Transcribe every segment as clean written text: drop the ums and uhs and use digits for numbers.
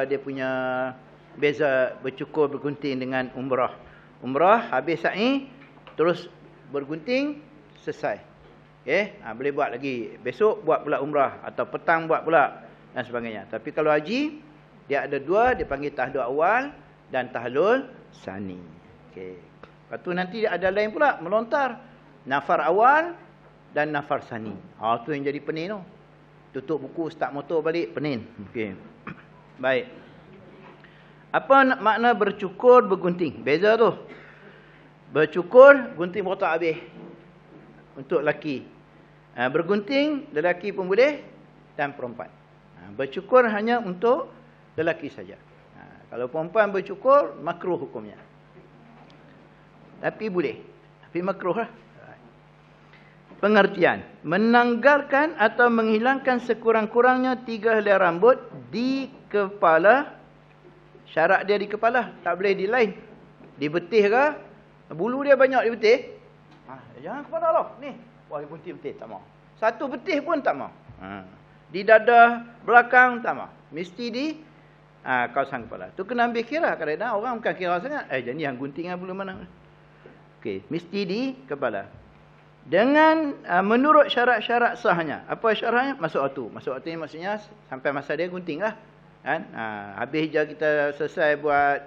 dia punya beza bercukur bergunting dengan umrah. Umrah habis sa'i terus bergunting selesai. Okey, boleh buat lagi. Besok buat pula umrah atau petang buat pula dan sebagainya. Tapi kalau haji dia ada dua, dia panggil tahlul awal dan tahlul sani. Okey. Lepas tu nanti ada lain pula melontar nafar awal dan nafar sani. Tu yang jadi pening tu. Tutup buku, start motor balik, pening. Okey. Baik. Apa makna bercukur, bergunting? Beza tu. Bercukur, gunting botak habis. Untuk lelaki. Bergunting, lelaki pun boleh dan perempuan. Bercukur hanya untuk lelaki saja. Kalau perempuan bercukur, makruh hukumnya. Tapi boleh. Tapi makruh lah. Pengertian. Menanggalkan atau menghilangkan sekurang-kurangnya 3 helai rambut di kepala. Syarat dia di kepala. Tak boleh di lain. Di betih ke? Bulu dia banyak di betih. Jangan kepala lah. Ni. Wah, dia putih betih. Tak mau. Satu betih pun tak mau. Di dada belakang tak mau. Mesti di kawasan kepala. Tu kena ambil kira. Kadang-kadang orang bukan kira sangat. Jadi yang guntingan bulu mana? Okey. Mesti di kepala. Dengan menurut syarat-syarat sahnya. Apa syaratnya? Masuk waktu. Masuk waktu ni maksudnya sampai masa dia gunting lah. Kan? Habis je kita selesai buat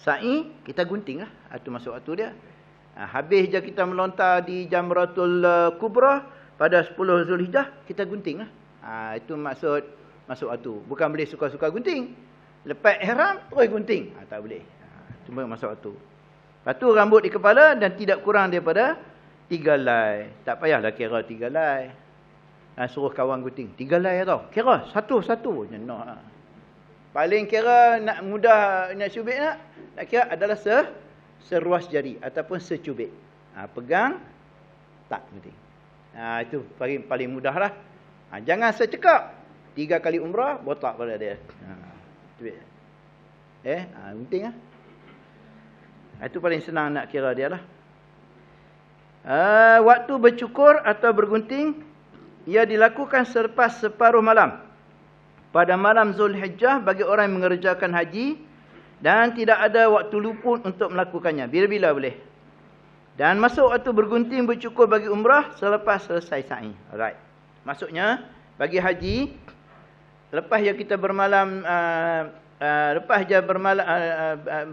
sa'i, kita gunting lah. Itu masuk waktu dia. Habis je kita melontar di Jamratul Kubra pada 10 Zulhijjah, kita gunting lah. Itu maksud masuk waktu. Bukan boleh suka-suka gunting. Lepas ihram, terus gunting. Tak boleh. Cuma masuk waktu. Lepas tu rambut di kepala dan tidak kurang daripada 3 helai. Tak payahlah kira 3 helai. Suruh kawan gunting. 3 helai tau. Kira satu-satu je. No. Paling kira nak mudah nak cubit nak kira adalah seruas jari ataupun secubit. Pegang tak gunting. Itu paling mudah lah. Jangan secekap. 3 kali umrah botak pada dia. Cubit. Gunting lah. Itu paling senang nak kira dia lah. Waktu bercukur atau bergunting ia dilakukan selepas separuh malam pada malam Zulhijjah bagi orang yang mengerjakan haji dan tidak ada waktu luput untuk melakukannya. Bila-bila boleh. Dan masuk waktu bergunting bercukur bagi umrah selepas selesai sa'i. Alright. Maksudnya bagi haji lepas je kita bermalam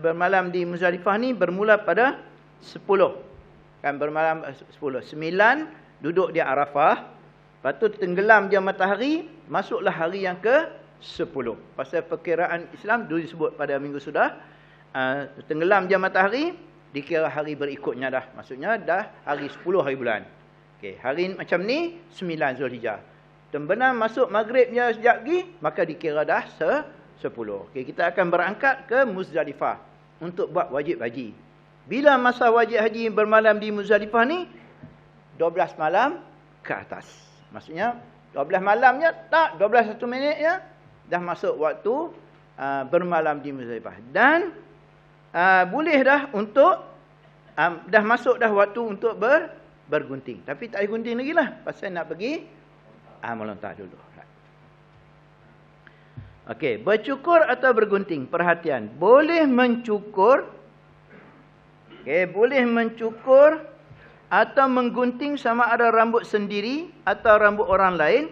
bermalam di Muzdalifah ni bermula pada 10. Kan bermalam 10. 9 duduk di Arafah. Lepas tu tenggelam dia matahari. Masuklah hari yang ke-10. Pasal perkiraan Islam dulu disebut pada minggu sudah. Tenggelam dia matahari. Dikira hari berikutnya dah. Maksudnya dah hari 10 hari bulan. Okay, hari macam ni 9 Zulhijjah. Terbenam masuk maghribnya sekejap lagi. Maka dikira dah 10. Okay, kita akan berangkat ke Muzdalifah. Untuk buat wajib haji. Bila masa wajib haji bermalam di Muzdalifah ni? 12 malam ke atas. Maksudnya 12 malamnya tak, 12 1 minitnya dah masuk waktu bermalam di Muzdalifah. Dan boleh dah untuk dah masuk dah waktu untuk bergunting. Tapi tak boleh gunting lagi lah. Pasal nak pergi melontar dulu. Okey, bercukur atau bergunting. Perhatian, boleh mencukur. Boleh mencukur atau menggunting sama ada rambut sendiri atau rambut orang lain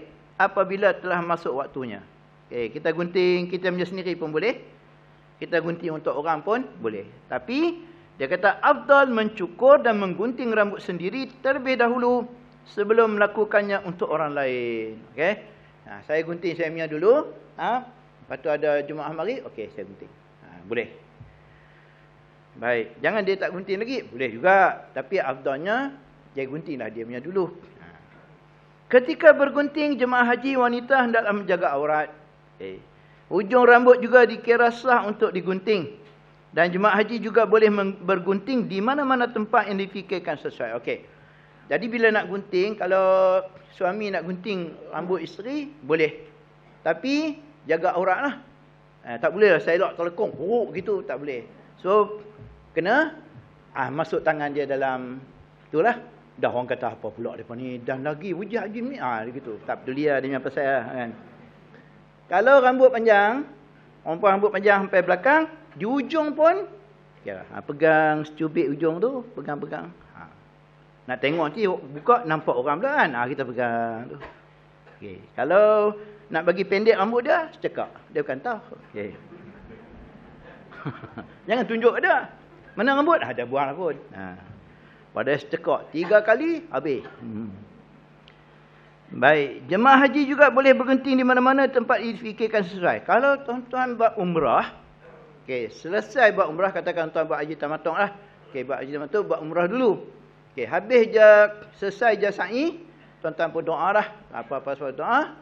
apabila telah masuk waktunya. Kita gunting kita punya sendiri pun boleh. Kita gunting untuk orang pun boleh. Tapi dia kata afdal mencukur dan menggunting rambut sendiri terlebih dahulu sebelum melakukannya untuk orang lain. Saya gunting saya punya dulu. Lepas tu ada Jumaat mari, saya gunting. Boleh. Baik, jangan dia tak gunting lagi. Boleh juga. Tapi afdalnya, dia guntinglah dia punya dulu. Ketika bergunting, jemaah haji wanita hendaklah menjaga aurat. Ujung rambut juga dikira sah untuk digunting. Dan jemaah haji juga boleh bergunting di mana-mana tempat yang difikirkan sesuai. Jadi bila nak gunting, kalau suami nak gunting rambut isteri, boleh. Tapi, jaga aurat lah. Tak boleh lah saya telekong. Gitu, tak boleh. So, kena masuk tangan dia dalam itulah. Dah orang kata apa pula depa ni dan lagi wujud haji ni gitu. Tak peduli lah dia punya pasal kan. Kalau rambut panjang Orang pun rambut panjang sampai belakang, di ujung pun ya, pegang secubit ujung tu, pegang-pegang. Nak tengok nanti buka nampak orang pula kan. Kita pegang tu. Okey. Kalau nak bagi pendek rambut dia, secekak. Dia bukan tahu. Okey. Jangan tunjuk dia. Mana rambut? Dah buang lah pun. Pada secekak 3 kali habis. Baik, jemaah haji juga boleh bergenting di mana-mana tempat difikirkan sesuai. Kalau tuan-tuan buat umrah, okey, selesai buat umrah, katakan tuan buat haji tamattu lah. Okey, buat haji tamattu, buat umrah dulu. Okey, habis je selesai je sa'i, tuan-tuan pun doa lah. Apa-apa soal doa.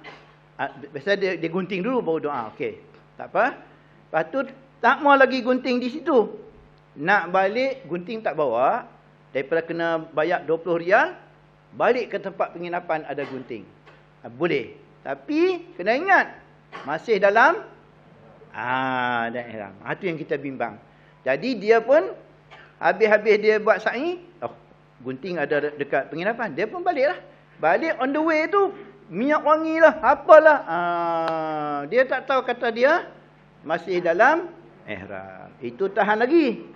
Biasa dia gunting dulu baru doa. Okey, tak apa. Lepas tu tak mau lagi gunting di situ. Nak balik gunting tak bawa, daripada kena bayar 20 rial, balik ke tempat penginapan ada gunting. Boleh. Tapi kena ingat, masih dalam dan ihram. Itu yang kita bimbang. Jadi dia pun habis-habis dia buat sa'i, gunting ada dekat penginapan, dia pun baliklah. Balik on the way tu minyak wangi lah, apalah. Dia tak tahu kata dia masih dalam ihram. Itu tahan lagi.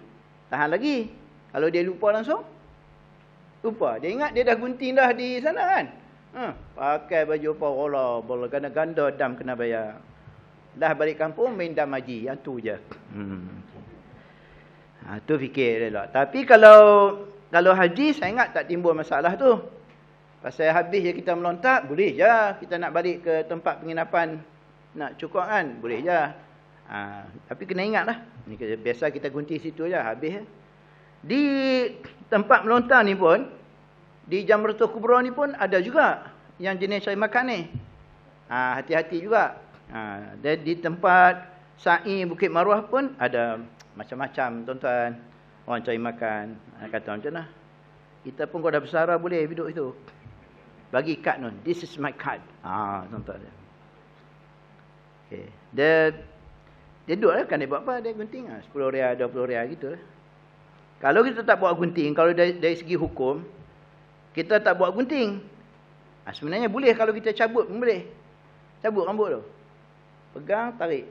Tahan lagi. Kalau dia lupa langsung, lupa. Dia ingat dia dah gunting dah di sana kan. Pakai baju apa, Allah, bola ganda-ganda dam kena bayar. Dah balik kampung main dam haji, yang tu je. Tu fikir elok. Tapi kalau haji, saya ingat tak timbul masalah tu. Pasal habis je kita melontak, boleh je. Kita nak balik ke tempat penginapan, nak cukup kan, boleh je. Tapi kena ingat lah. Biasa kita gunting situ je, habis je. Di tempat melontar ni pun, di Jamratul Kubra ni pun ada juga yang jenis cari makan ni. Hati-hati juga. Dan di tempat sa'i Bukit Maruah pun ada macam-macam tuan-tuan. Orang cari makan. Kata macam mana? Kita pun kalau dah bersara boleh duduk itu. Bagi kad tu. This is my card. Tuan-tuan. Okay. Dia duduk lah. Kan dia buat apa? Dia gunting. 10 rial, 20 rial gitu lah. Kalau kita tak buat gunting, kalau dari segi hukum, kita tak buat gunting. Sebenarnya boleh kalau kita cabut pun boleh. Cabut rambut tu. Pegang, tarik.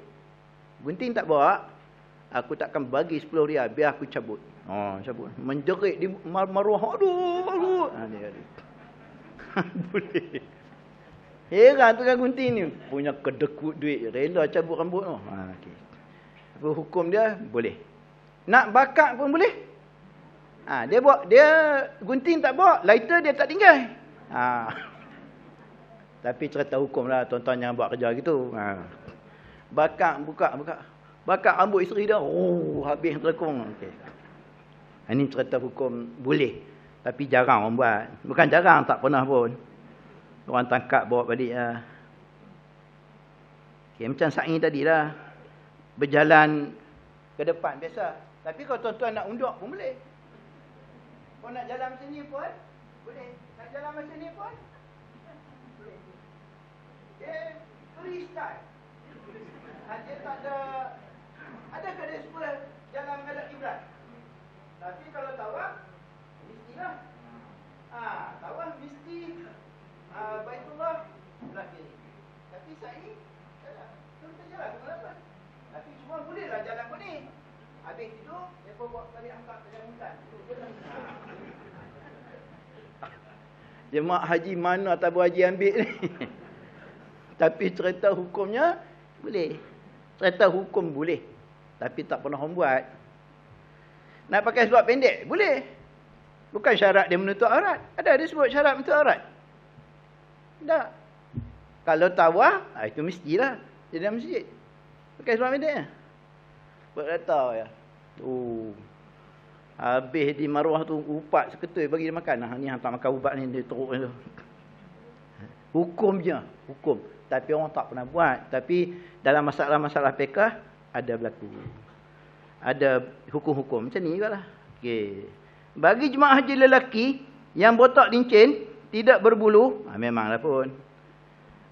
Gunting tak bawa, aku takkan bagi 10 rial, biar aku cabut. Cabut. Menjerit di maruah. Aduh. Dia. Boleh. Heran tu kan gunting ni. Punya kedekut duit. Rela cabut rambut tu. Okay. Apa hukum dia? Boleh. Nak bakar pun boleh. Dia gunting tak bawa, lighter dia tak tinggal. Tapi cerita hukum lah, tuan-tuan jangan buat kerja gitu. Bakar, buka. Bakar rambut isteri dia. Habis telekung. Okay. Ini cerita hukum boleh. Tapi jarang orang buat. Bukan jarang, tak pernah pun. Orang tangkap bawa balik lah. Okay, macam sa'i tadi lah. Berjalan ke depan biasa. Tapi kalau tuan-tuan nak undur pun boleh. Kalau nak jalan macam ni pun boleh. Nak jalan macam ni pun boleh. Dia freestyle. Dia tak ada. Adakah dia suka jalan menghadap kiblat? Tapi kalau tawaf, mestilah. Tawaf mesti Baitullah sebelah kiri. Tapi sa'i tak kita jalan ke mana. Tapi semua bolehlah jalan pun ni. Habis itu, mereka buat kali angkat ke jalan hutan. Jemaah haji mana tabu haji ambil ni? Tapi cerita hukumnya, boleh. Cerita hukum boleh. Tapi tak pernah orang buat. Nak pakai sebab pendek? Boleh. Bukan syarat dia menutup aurat. Ada dia sebut syarat menutup aurat? Tak. Kalau tawaf, itu mestilah. Di dalam masjid. Pakai sebab pendeknya. Buat datang ya. Habis di maruah tu upat seketul bagi dia makan. Ni hang tak makan ubat ni, dia teruk tu. Hukum je, hukum. Tapi orang tak pernah buat. Tapi dalam masalah-masalah fiqh ada berlaku. Ada hukum-hukum macam ni jugalah. Okey. Bagi jemaah haji lelaki yang botak lincin tidak berbulu, memanglah pun.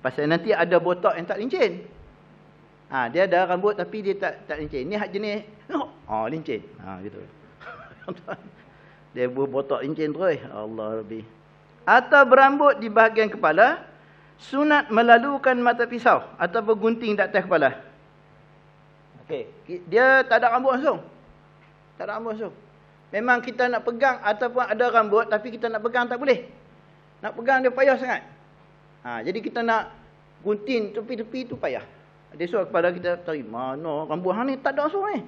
Pasal nanti ada botak yang tak lincin. Dia ada rambut tapi dia tak lincin. Ni hak jenis lincin. Gitu. Dia berbotak lincin terus. Allah Rabbi. Atau berambut di bahagian kepala, sunat melalukan mata pisau atau bergunting di atas kepala. Okey, dia tak ada rambut langsung. Tak ada rambut langsung. Memang kita nak pegang ataupun ada rambut tapi kita nak pegang tak boleh. Nak pegang dia payah sangat. Jadi kita nak gunting tepi-tepi tu payah. Dia suruh kepada kita tarik mana rambut hang ni tak ada langsung ni.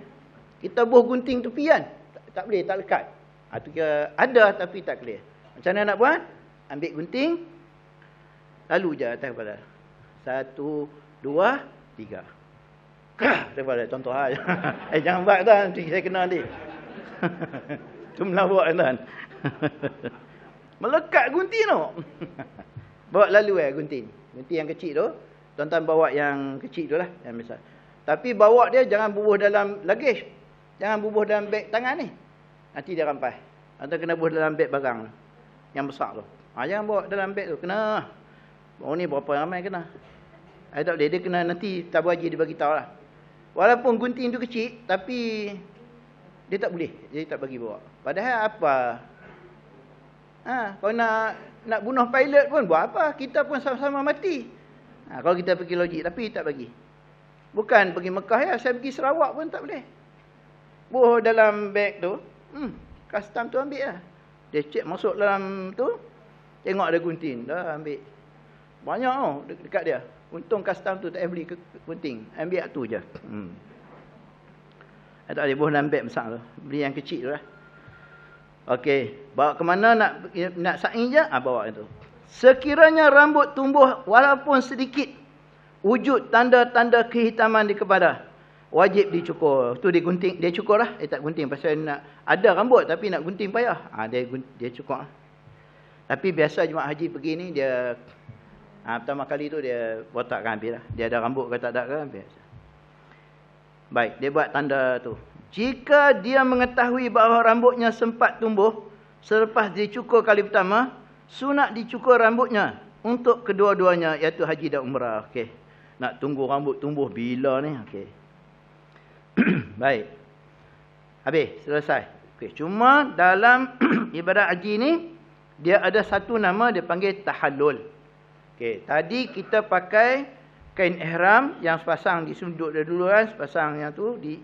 Kita buh gunting tepi kan. Tak boleh, tak lekat. Tu kira ada tapi tak clear. Macam mana nak buat? Ambil gunting, lalu je atas kepala. 1, 2, 3. Daripada contoh aja. Jangan buat tu nanti saya kena nanti. Tu melawak tuan. Melekat gunting tu. Bawa lalu gunting. Gunting yang kecil tu. Tuan-tuan bawa yang kecil tu lah. Yang besar. Tapi bawa dia jangan bubuh dalam luggage. Jangan bubuh dalam beg tangan ni. Nanti dia rampai. Atau kena bubuh dalam beg barang. Yang besar tu. Jangan bawa dalam beg tu. Kena. Oh ni berapa ramai kena. Tak boleh. Dia kena nanti tabur haji dia bagi tahu lah. Walaupun gunting tu kecil. Tapi dia tak boleh. Dia tak bagi bawa. Padahal apa? Kalau nak bunuh pilot pun buat apa? Kita pun sama-sama mati. Kalau kita pergi logik. Tapi tak bagi. Bukan pergi Mekah ya. Saya pergi Sarawak pun tak boleh. Buh dalam beg tu. Custom tu ambil lah. Dia cek masuk dalam tu. Tengok ada gunting. Dah ambil. Banyak tau dekat dia. Untung custom tu tak beli gunting. Ambil tu je. Tak boleh buh dalam beg besar tu. Beli yang kecil tu lah. Okey. Bawa ke mana nak sa'i je? Bawa itu. Sekiranya rambut tumbuh walaupun sedikit. Wujud tanda-tanda kehitaman di kepala. Wajib dicukur. Tu dia gunting. Dia cukur lah. Dia tak gunting. Pasal nak ada rambut tapi nak gunting payah. Dia cukur lah. Tapi biasa jemaah haji pergi ni dia pertama kali tu dia botakkan habis lah. Dia ada rambut ke tak ada ke biasa. Baik, dia buat tanda tu. Jika dia mengetahui bahawa rambutnya sempat tumbuh selepas dicukur kali pertama, sunat dicukur rambutnya untuk kedua-duanya iaitu haji dan umrah. Okey. Nak tunggu rambut tumbuh bila ni? Okey. Baik. Habis, selesai. Okey, cuma dalam ibadat haji ni dia ada satu nama dia panggil tahallul. Okey, tadi kita pakai kain ihram yang sepasang di sudut dia dulu kan, sepasang yang tu di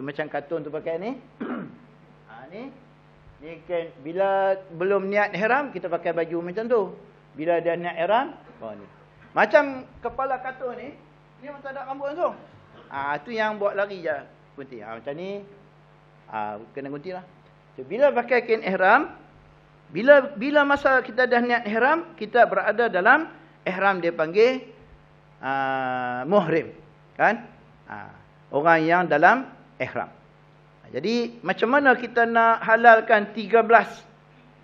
macam kartun tu pakai ni. Ni kain bila belum niat ihram kita pakai baju macam tu. Bila dah niat ihram, ni. Macam kepala kartun ni, dia macam tak ada rambut langsung. Tu yang buat lari je gunting. Macam ni. Kena gunting lah. So, bila pakai kain ihram, bila masa kita dah niat ihram, kita berada dalam ihram dia panggil muhrim, kan? Orang yang dalam ihram. Jadi macam mana kita nak halalkan 13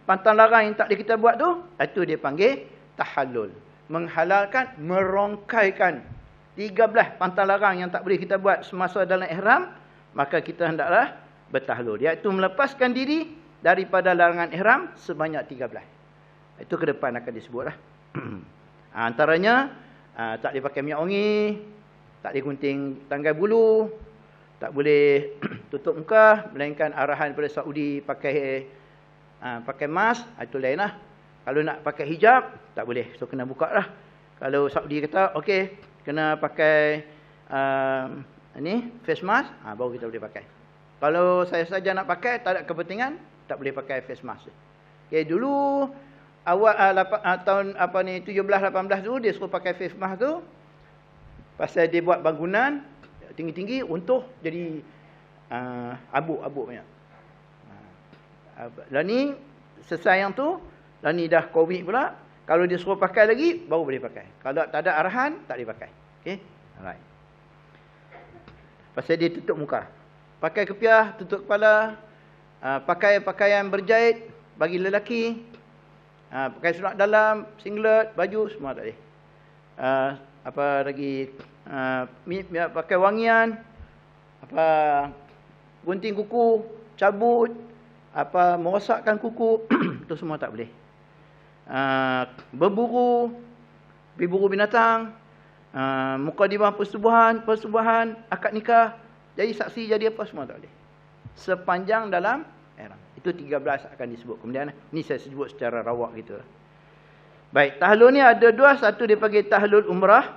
pantang larang yang tak boleh kita buat tu? Itu dia panggil tahallul. Menghalalkan, merongkaikan 13 pantang larang yang tak boleh kita buat semasa dalam ihram, maka kita hendaklah bertahlul. Iaitu melepaskan diri daripada larangan ihram sebanyak 13. Itu ke depan akan disebutlah. Antaranya tak boleh pakai minyak wangi, tak boleh gunting tanggai bulu, tak boleh tutup muka, melainkan arahan daripada Saudi pakai mask, itu lain lah. Kalau nak pakai hijab, tak boleh, so kena buka lah. Kalau Saudi kata, okey, kena pakai face mask, baru kita boleh pakai. Kalau saya saja nak pakai, tak ada kepentingan, tak boleh pakai face mask. Okay, dulu awal tahun 17-18 tu dia suruh pakai face mask tu pasal dia buat bangunan tinggi-tinggi untuk jadi abu-abu banyak. Lah ni selesai yang tu, lah ni dah COVID pula, kalau dia suruh pakai lagi baru boleh pakai. Kalau tak ada arahan tak boleh pakai. Okey. Alright. Pasal dia tutup muka. Pakai kepiah, tutup kepala, pakai pakaian berjahit bagi lelaki, pakai seluar dalam, singlet, baju, semua tak boleh. Apa lagi, pakai wangian, gunting kuku, cabut, merosakkan kuku, itu semua tak boleh. Berburu binatang, mukadimah persubuhan, akad nikah, jadi saksi, jadi apa, semua tak boleh. Sepanjang dalam ihram. Itu 13 akan disebut. Kemudian ni saya sebut secara rawak gitu. Baik, tahlul ni ada dua, satu dia panggil tahlul umrah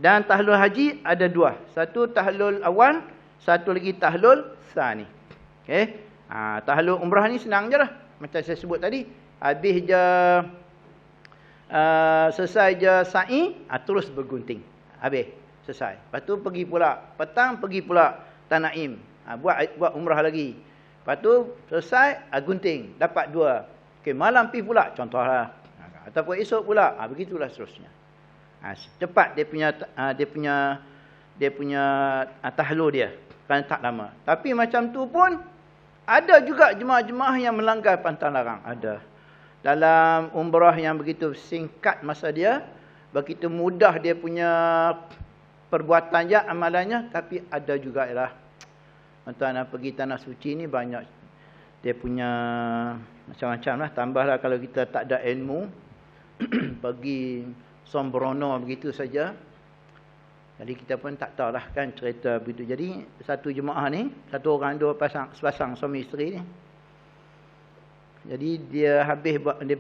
Dan tahlul haji ada dua. Satu tahlul awal, satu lagi tahlul sani. Okey. Tahlul umrah ni senang je lah. Macam saya sebut tadi. Habis je, selesai je sa'i, terus bergunting. Habis. Selesai. Lepas tu pergi pula. Petang pergi pula Tanaim. Buat umrah lagi. Lepas tu selesai, gunting. Dapat dua. Okey, malam pergi pula. Contohlah. Ataupun esok pula. Begitulah seterusnya. Cepat dia punya tahlul dia. Kan tak lama. Tapi macam tu pun ada juga jemaah-jemaah yang melanggar pantang larang. Ada. Dalam umrah yang begitu singkat masa dia, begitu mudah dia punya perbuatannya, amalannya, tapi ada juga ialah tuan-tuan pergi tanah suci ni banyak dia punya macam-macam lah. Tambahlah kalau kita tak ada ilmu pergi sombrono begitu saja. Jadi kita pun tak tahulah kan cerita begitu. Jadi satu jemaah ni, satu orang sepasang suami isteri ni. Jadi dia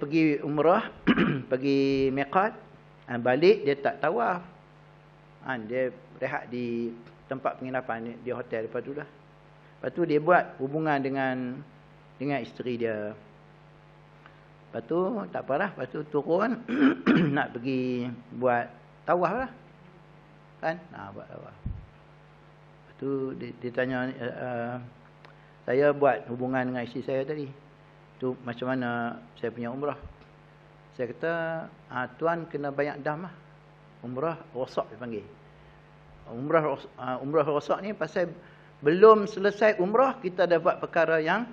pergi umrah, pergi miqat, balik dia tak tawaf. Dia rehat di tempat penginapan di hotel lepas tu lah. Lepas tu dia buat hubungan dengan isteri dia. Lepas tu tak apalah, lepas tu turun nak pergi buat tawaf lah. Kan? Buat tawaf. Lepas tu dia tanya, saya buat hubungan dengan isteri saya tadi. Tu macam mana saya punya umrah? Saya kata, tuan kena banyak dam lah. Umrah rosak dia panggil. Umrah rosak ni pasal belum selesai umrah kita dah buat perkara yang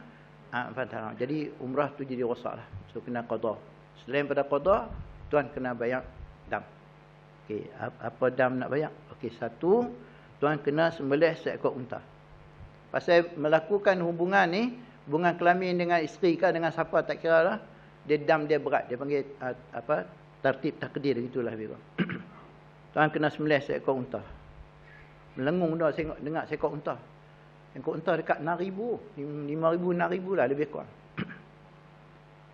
jadi umrah tu jadi rosak lah. So kena qada. Selain pada qada, tuan kena bayar dam. Okey, apa dam nak bayar? Okey, satu, tuan kena sembelih seekor unta. Pasal melakukan hubungan ni, hubungan kelamin dengan isteri ke dengan siapa tak kira lah, dia dam dia berat. Dia panggil tertib takdir gitulah lebih kurang. Tuan kena sembelih seekor unta. Melengung dah dengar seekor unta. Seekor unta dekat 6,000, 5,000, 6,000 lah lebih kurang.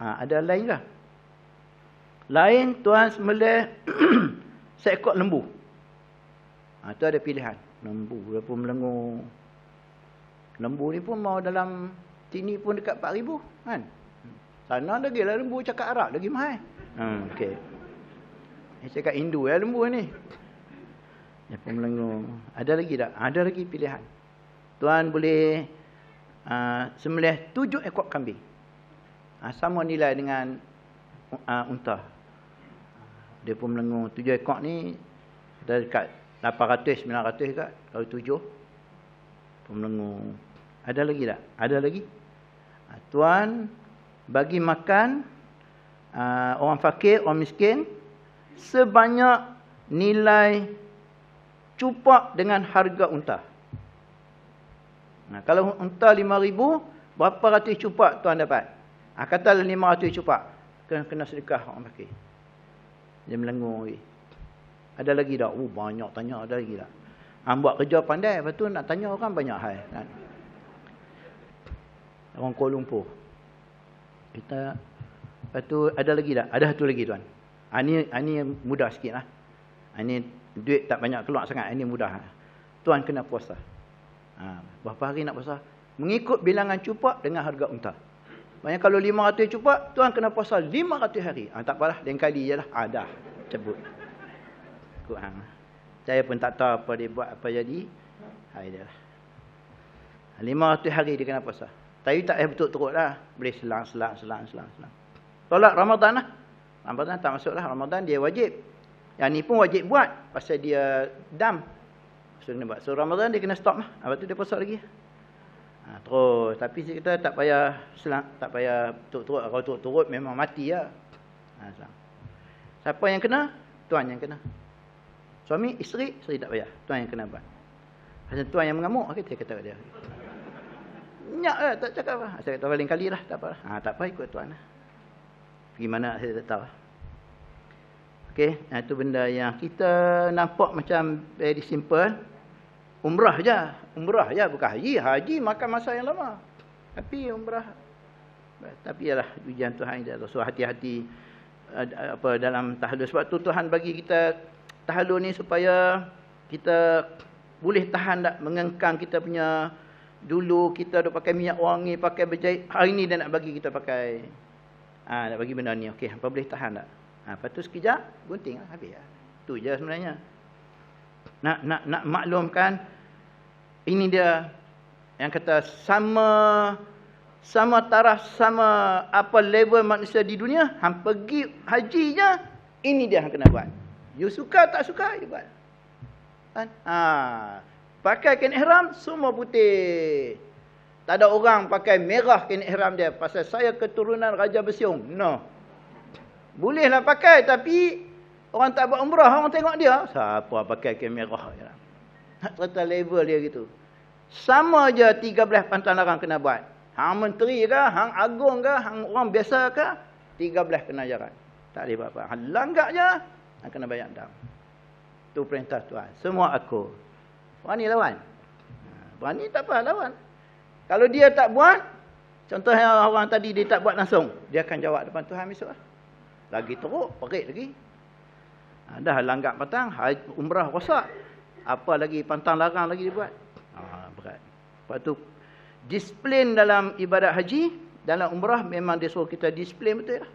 Ada lain lah. Lain tuan sembelih seekor lembu. Tu ada pilihan. Lembu dia pun melengung. Lembu ni pun mau dalam sini pun dekat 4,000 kan. Sana lagi lah lembu cakap Arab lagi mahal. Okey. Ini cakap Hindu ya lembu ni. Dia pun melengung. Ada lagi tak? Ada lagi pilihan. Tuan boleh sembelih 7 ekor kambing. Sama nilai dengan unta. Dia pun melengung. 7 ekor ni kita dekat 800, 900 dekat. Kalau 7 pun melengung. Ada lagi tak? Ada lagi. Tuan bagi makan orang fakir, orang miskin sebanyak nilai cupak dengan harga unta. Kalau unta 5,000, berapa ratus cupak tuan dapat? Katalah 500 cupak. Kena sedekah orang fakir. Dia melengung. Ada lagi tak? Banyak tanya. Ada lagi tak? Buat kerja pandai. Lepas tu nak tanya orang banyak hal. Kan? Orang Kuala Lumpur. Lepas tu ada lagi tak? Ada satu lagi tuan. Ini mudah sikit lah. Ini duit tak banyak keluar sangat. Ini mudah. Tuan kena puasa. Berapa hari nak puasa? Mengikut bilangan cupak dengan harga unta. Maksudnya kalau 500 cupak, tuan kena puasa 500 hari. Tak apalah, lain kali je lah. Dah, cabut. Saya pun tak tahu apa dia buat, apa jadi. Dia lah. 500 hari dia kena puasa. Tapi tak payah betul-betul lah. Boleh selang. Tolak Ramadan lah. Ramadan tak masuk lah. Ramadan dia wajib. Yang ni pun wajib buat. Pasal dia dam. So, kena buat. So Ramadan dia kena stop lah. Lepas tu dia puasa lagi. Terus. Tapi kita tak payah selang. Tak payah turut-turut. Kalau turut-turut memang mati lah. Siapa yang kena? Tuan yang kena. Suami, isteri tak payah. Tuan yang kena buat. Pasal tuan yang mengamuk. Okay, saya kata dia. Nyak lah, tak cakap apa. Saya kata lain kali lah, tak apa. Tak apa, ikut tuan lah. Pergi mana saya tak tahu. Okey, itu benda yang kita nampak macam very simple. Umrah je, bukan haji. Haji makan masa yang lama. Tapi umrah, tapi ialah ujian Tuhan je. So hati-hati dalam tahlul. Sebab tu Tuhan bagi kita tahlul ni supaya kita boleh tahan tak mengengkang kita punya. Dulu kita duk pakai minyak wangi, pakai berjahit. Hari ni dia nak bagi kita pakai. Nak bagi benda ni. Okey, apa boleh tahan tak? Lepas tu sekejap, gunting lah, habis lah. Tu je sebenarnya. Nak maklumkan, ini dia yang kata sama taraf, sama apa level manusia di dunia, hang pergi haji je, ini dia hang kena buat. You suka tak suka, you buat. Kan? Pakai kain ihram, semua putih. Tak ada orang pakai merah kain ihram dia. Pasal saya keturunan Raja Besiung. No. Bolehlah pakai, tapi orang tak buat umrah, orang tengok dia. Siapa pakai kain merah? Serta level dia gitu. Sama je 13 pantang larang kena buat. Hang menteri ke, hang agung ke, hang orang biasa ke, 13 kena jalan. Tak boleh apa-apa. Hang langgar je, hang kena bayar dam. Tu perintah Tuhan. Semua aku. Berani lawan. Berani tak apa, lawan. Kalau dia tak buat, contohnya orang tadi dia tak buat langsung, dia akan jawab depan Tuhan besok lah. Lagi teruk, perit lagi. Dah langgar pantang, umrah rosak. Apa lagi pantang larang lagi dia buat. Berat. Lepas tu, disiplin dalam ibadat haji, dalam umrah memang dia suruh kita disiplin betul lah.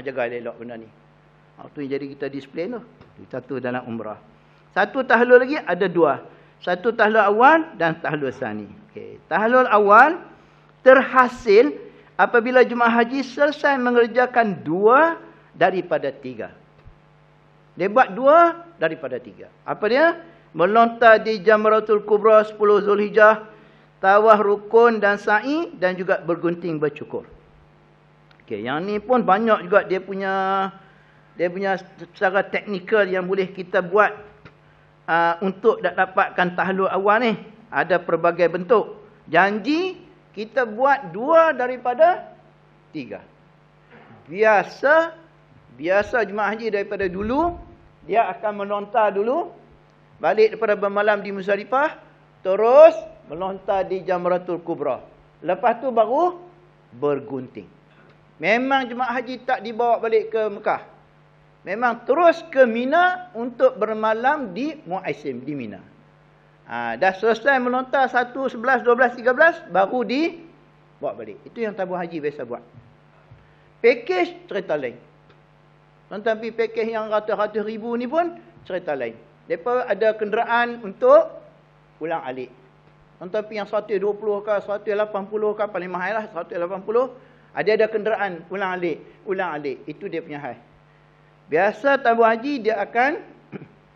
Jaga elok benda ni. Itu yang jadi kita disiplin tu. Satu dalam umrah. Satu tahlul lagi, ada dua. Satu tahlul awal dan tahlul sani. Okay. Tahlul awal terhasil apabila jemaah haji selesai mengerjakan 2 daripada 3. Dia buat 2 daripada 3. Apa dia? Melontar di Jamratul Kubra 10 Zulhijjah, tawaf rukun dan sa'i, dan juga bergunting bercukur. Okay, yang ni pun banyak juga dia punya secara teknikal yang boleh kita buat untuk dapatkan tahlul awal ni. Ada pelbagai bentuk. Janji kita buat 2 daripada 3. Biasa jemaah haji daripada dulu, dia akan melontar dulu, balik daripada bermalam di Muzdalifah, terus melontar di Jamratul Kubra. Lepas tu baru bergunting. Memang jemaah haji tak dibawa balik ke Mekah. Memang terus ke Mina untuk bermalam di Mu'aisim, di Mina. Dah selesai melontar 1, 11, 12, 13, baru dibawa balik. Itu yang tabung haji biasa buat. Package, cerita lain. Tapi package yang ratus-ratus ribu ni pun, cerita lain. Mereka ada kenderaan untuk ulang alik. Tapi yang 120 ke, 180 ke, paling mahal lah, 180. Ada kenderaan ulang alik. Itu dia punya hal. Biasa tabung haji dia akan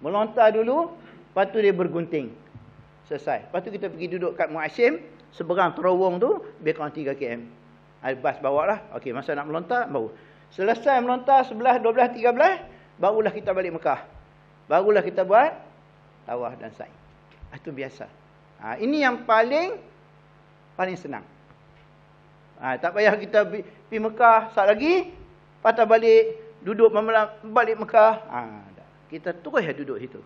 melontar dulu, lepas tu dia bergunting. Selesai. Lepas tu kita pergi duduk kat Mu'aisim, seberang terowong tu, lebih kurang 3 km. Bas bawa lah. Okey, masa nak melontar, baru. Selesai melontar 11, 12, 13, barulah kita balik Mekah. Barulah kita buat tawaf dan sa'i. Itu biasa. Ini yang paling senang. Tak payah kita pergi Mekah, saat lagi, patah balik, duduk balik Mekah. Kita terus duduk situ.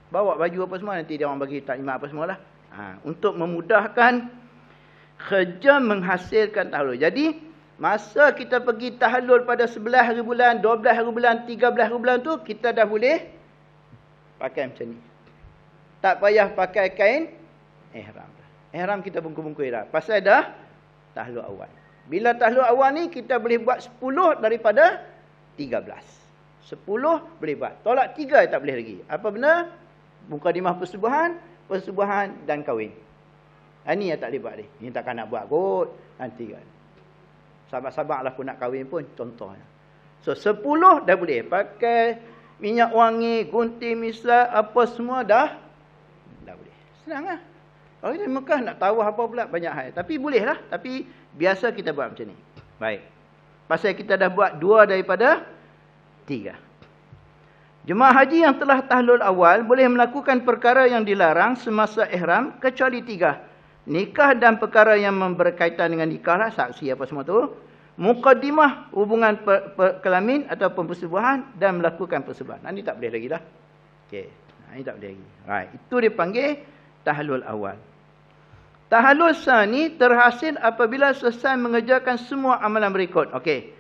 Bawa baju apa semua, nanti dia orang bagi taklimat apa semualah. Untuk memudahkan kerja menghasilkan tahlul. Jadi, masa kita pergi tahlul pada 11 hari bulan, 12 hari bulan, 13 hari bulan tu, kita dah boleh pakai macam ni. Tak payah pakai kain ihram. Ihram kita bungkus-bungkus dah. Pasal dah tahlul awal. Bila tahlul awal ni, kita boleh buat 10 daripada 13. 10 boleh buat. Tolak 3 tak boleh lagi. Apa benda? Mukadimah persubuhan dan kahwin. Ini yang tak boleh buat ni. Ini takkan nak buat kot. Nanti kan. Sabar-sabarlah pun nak kahwin pun. Contohnya. So 10 dah boleh. Pakai minyak wangi, gunting, mislat, apa semua dah boleh. Senang lah. Kalau kita Mekah nak tahu apa pula banyak hal. Tapi boleh lah. Tapi biasa kita buat macam ni. Baik. Pasal kita dah buat 2 daripada 3. Jemaah haji yang telah tahlul awal boleh melakukan perkara yang dilarang semasa ihram kecuali 3. Nikah dan perkara yang berkaitan dengan nikah lah, saksi apa semua tu. Muqaddimah, hubungan kelamin atau persetubuhan dan melakukan persetubuhan. Ini tak boleh lagi dah. Okey, ini tak boleh lagi. Right. Itu dipanggil tahlul awal. Tahlul sani terhasil apabila selesai mengerjakan semua amalan berikut. Okey.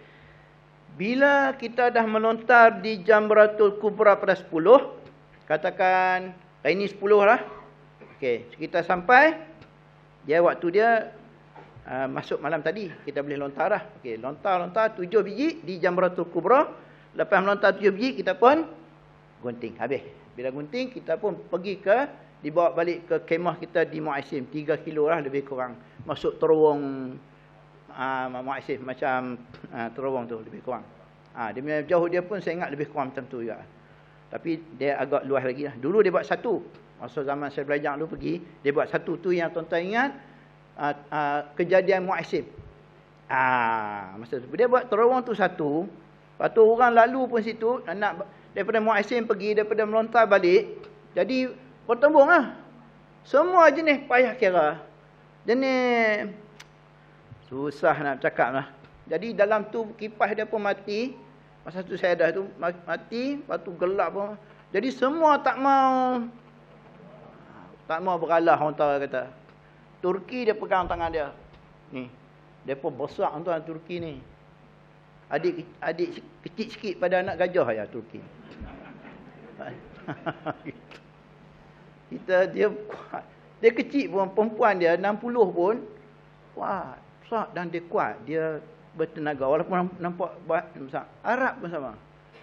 Bila kita dah melontar di Jamratul Kubra pada 10, Katakan hari ni 10 lah. Okey, kita sampai dia waktu dia masuk malam tadi, kita boleh lontar dah. Okey, lontar 7 biji di Jamratul Kubra. Lepas melontar 7 biji kita pun gunting. Habis. Bila gunting kita pun pergi dibawa balik ke kemah kita di Muaisim. 3 kilo lah lebih kurang. Masuk terowong Muaisim macam terowong tu lebih kurang. Dia punya jauh dia pun saya ingat lebih kurang macam tu juga. Tapi dia agak luas lagi lah. Dulu dia buat satu. Masa zaman saya belajar dulu pergi, dia buat satu tu yang tuan-tuan ingat kejadian Muaisim. Masa tu dia buat terowong tu satu. Lepas tu orang lalu pun situ nak daripada Muaisim pergi, daripada melontar balik. Jadi bertembung lah. Semua jenis payah kira. Jenis susah nak cakap lah. Jadi dalam tu kipas dia pun mati. Masa tu saya dah tu mati, lepas tu gelap pun. Jadi semua tak mau beralah, orang tahu kata. Turki dia pegang tangan dia. Ni. Dia pun besar tuan Turki ni. Adik kecil sikit pada anak gajah ya Turki. Dia kuat. Dia kecil pun, perempuan dia 60 pun kuat, besar dan dia kuat. Dia bertenaga walaupun nampak besar. Arab pun sama.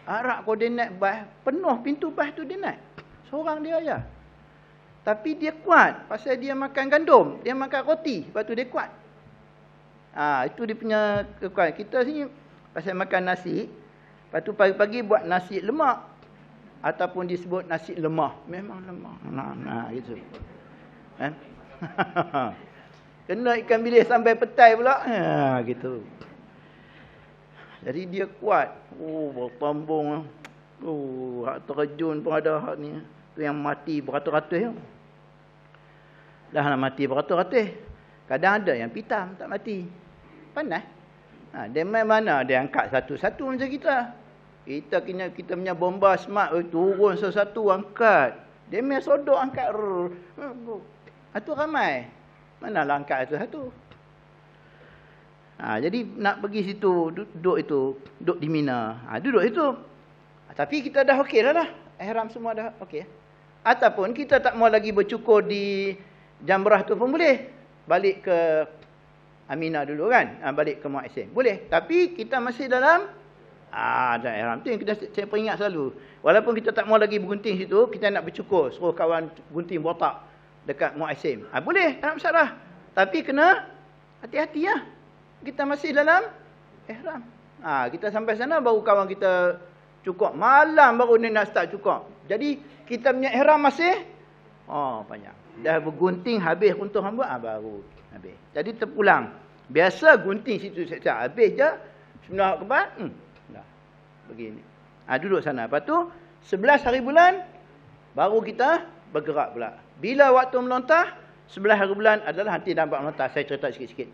Arab kalau dia naik bas, penuh pintu bas tu dia naik. Seorang dia aja. Tapi dia kuat pasal dia makan gandum, dia makan roti, lepas tu dia kuat. Itu dia punya kekuatan. Kita sini pasal makan nasi, lepas tu pagi-pagi buat nasi lemak ataupun disebut nasi lemah. Memang lemah. Gitu. Kena ikan bilis sampai petai pula. Gitu. Jadi dia kuat. Bertambung. Hak terjun pun ada hak ni. Tu yang mati beratus-ratus. Dah nak mati beratus-ratus. Kadang ada yang pitam tak mati. Panas. Dia main mana dia angkat satu-satu macam kita. Kita punya bomba smart turun satu-satu angkat. Dia main sodok angkat. Itu ramai. Manalah angkat satu-satu. Jadi nak pergi situ, duduk di Mina. Duduk itu. Tapi kita dah okey dah lah. Ihram semua dah okey. Ataupun kita tak mau lagi bercukur di Jamrah tu pun boleh. Balik ke Aminah dulu kan. Balik ke Muaisim. Boleh. Tapi kita masih dalam ihram. Tu yang saya peringat selalu. Walaupun kita tak mau lagi bergunting situ, kita nak bercukur. Suruh kawan gunting botak dekat Muaisim. Boleh. Tak masalah. Tapi kena hati-hati lah. Kita masih dalam ihram. Kita sampai sana baru kawan kita cukup. Malam baru ni nak start cukup. Jadi kita punya ihram masih panjang. Dah bergunting habis untuk hamba baru habis. Jadi terpulang. Biasa gunting situ habis je. Bismillah akbar. Dah. Begini. Duduk sana. Lepas tu 11 hari bulan baru kita bergerak pula. Bila waktu melontar 11 hari bulan adalah nanti nampak melontar. Saya cerita sikit-sikit.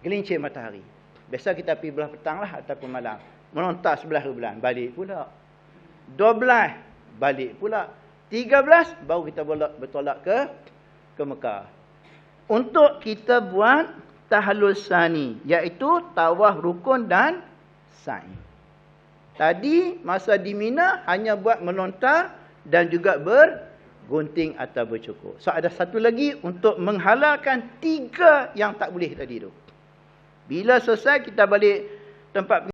Gelincir matahari. Biasa kita pergi belah petang lah ataupun malam. Melontar 11 hari bulan. Balik pula. 12. Balik pula. 13. Baru kita bertolak ke Mekah. Untuk kita buat tahallul sani. Iaitu tawaf rukun dan sa'i. Tadi masa di Mina hanya buat melontar dan juga bergunting atau bercukur. So ada satu lagi untuk menghalalkan 3 yang tak boleh tadi tu. Bila selesai kita balik tempat